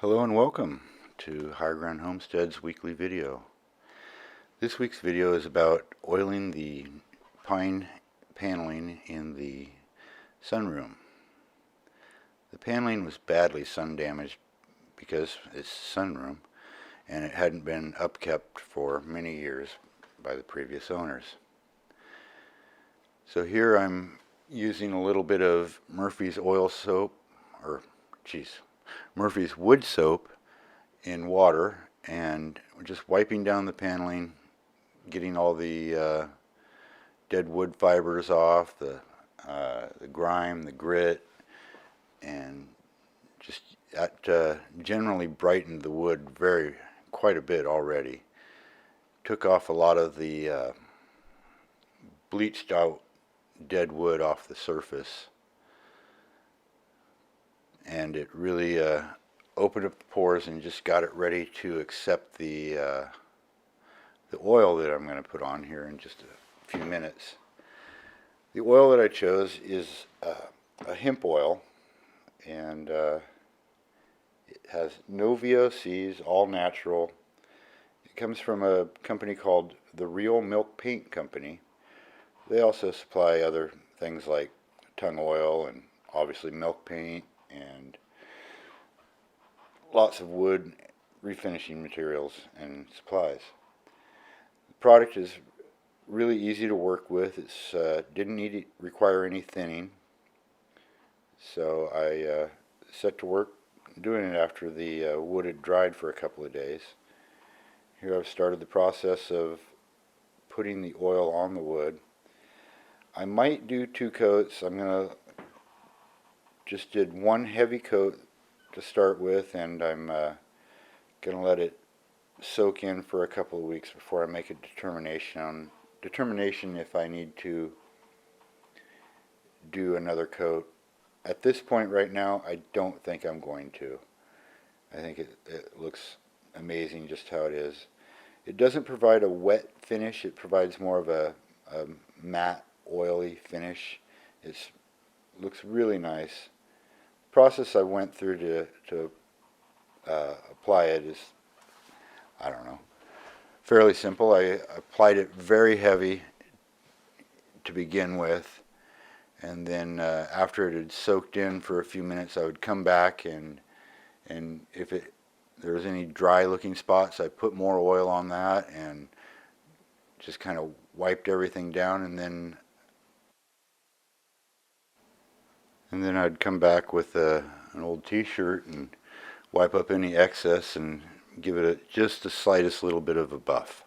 Hello and welcome to Higher Ground Homestead's weekly video. This week's video is about oiling the pine paneling in the sunroom. The paneling was badly sun damaged because it's sunroom and it hadn't been upkept for many years by the previous owners. So here I'm using a little bit of Murphy's Murphy's wood soap in water, and we're just wiping down the paneling, getting all the dead wood fibers off, the grime, the grit, and just that generally brightened the wood quite a bit already. Took off a lot of the bleached out dead wood off the surface, and it really opened up the pores and just got it ready to accept the oil that I'm going to put on here in just a few minutes. The oil that I chose is a hemp oil, and it has no VOCs, all natural. It comes from a company called the Real Milk Paint Company. They also supply other things like tung oil and obviously milk paint and lots of wood refinishing materials and supplies. The product is really easy to work with. It's didn't require any thinning, so I set to work doing it after the wood had dried for a couple of days. Here I've started the process of putting the oil on the wood. I might do 2 coats. I'm going to just did 1 heavy coat to start with, and I'm going to let it soak in for a couple of weeks before I make a determination if I need to do another coat. At this point right now, I don't think I'm going to. I think it looks amazing just how it is. It doesn't provide a wet finish. It provides more of a matte, oily finish. It looks really nice. The process I went through to apply it is, I don't know, fairly simple. I applied it very heavy to begin with, and then after it had soaked in for a few minutes, I would come back and if there was any dry looking spots, I put more oil on that and just kind of wiped everything down, and then I'd come back with an old t-shirt and wipe up any excess and give it just the slightest little bit of a buff.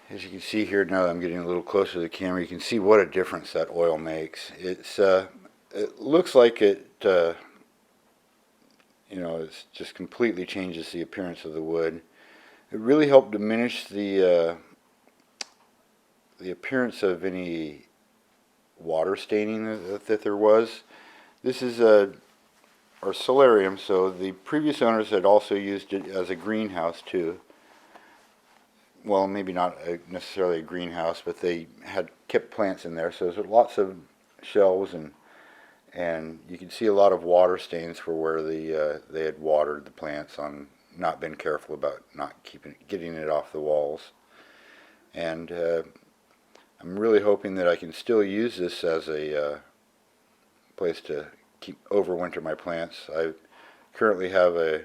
As you can see here, now that I'm getting a little closer to the camera, you can see what a difference that oil makes. It looks like it it just completely changes the appearance of the wood. It really helped diminish the appearance of any water staining that there was. This is our solarium, so the previous owners had also used it as a greenhouse too. Well, maybe not necessarily a greenhouse, but they had kept plants in there, so there's lots of shelves, and you can see a lot of water stains for where they had watered the plants on, not been careful about not getting it off the walls. And I'm really hoping that I can still use this as a place to overwinter my plants. I currently have a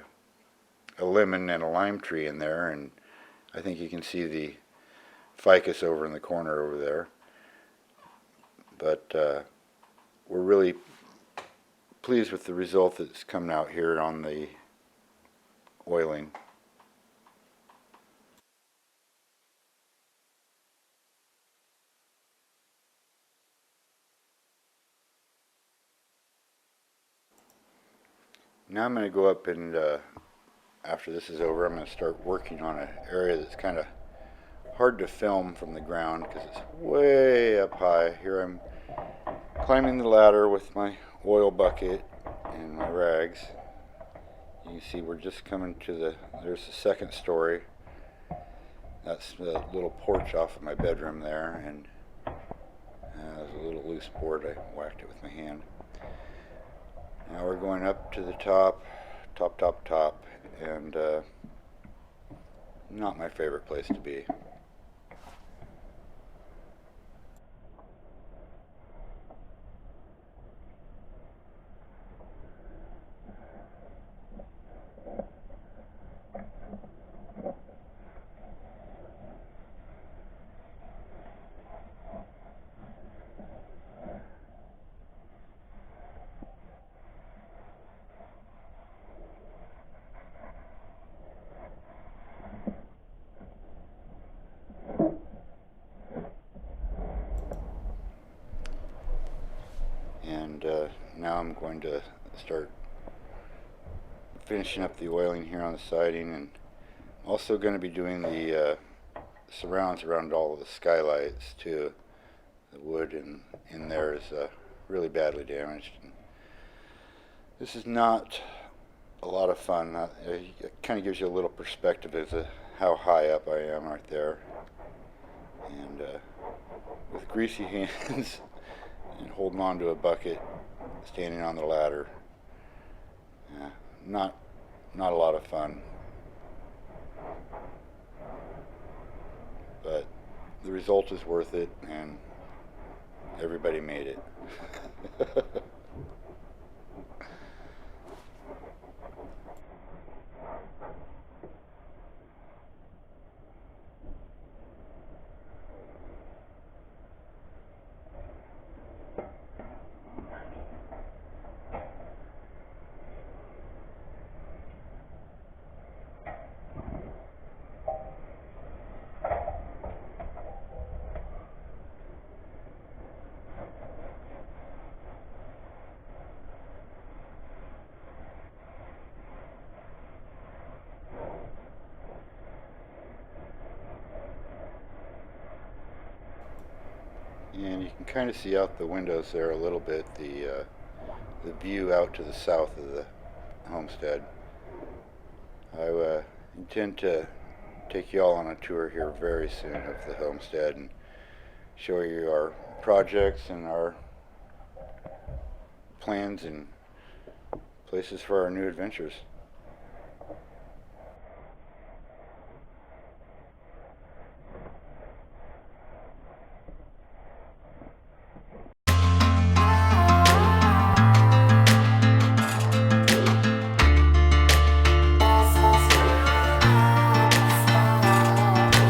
lemon and a lime tree in there, and I think you can see the ficus over in the corner over there. But we're really pleased with the result that's coming out here on the oiling. Now I'm going to go up and after this is over, I'm going to start working on an area that's kind of hard to film from the ground because it's way up high. Here I'm climbing the ladder with my oil bucket and my rags. You can see we're just coming to there's the second story. That's the little porch off of my bedroom there, and there's a little loose board. I whacked it with my hand. Now we're going up to the top, top, and not my favorite place to be. And now I'm going to start finishing up the oiling here on the siding, and also going to be doing the surrounds around all of the skylights too. The wood in there is really badly damaged. And this is not a lot of fun. It kind of gives you a little perspective as to how high up I am right there. And with greasy hands and holding on to a bucket, standing on the ladder, not a lot of fun. But the result is worth it, and everybody made it. And you can kind of see out the windows there a little bit, the view out to the south of the homestead. I intend to take you all on a tour here very soon of the homestead and show you our projects and our plans and places for our new adventures.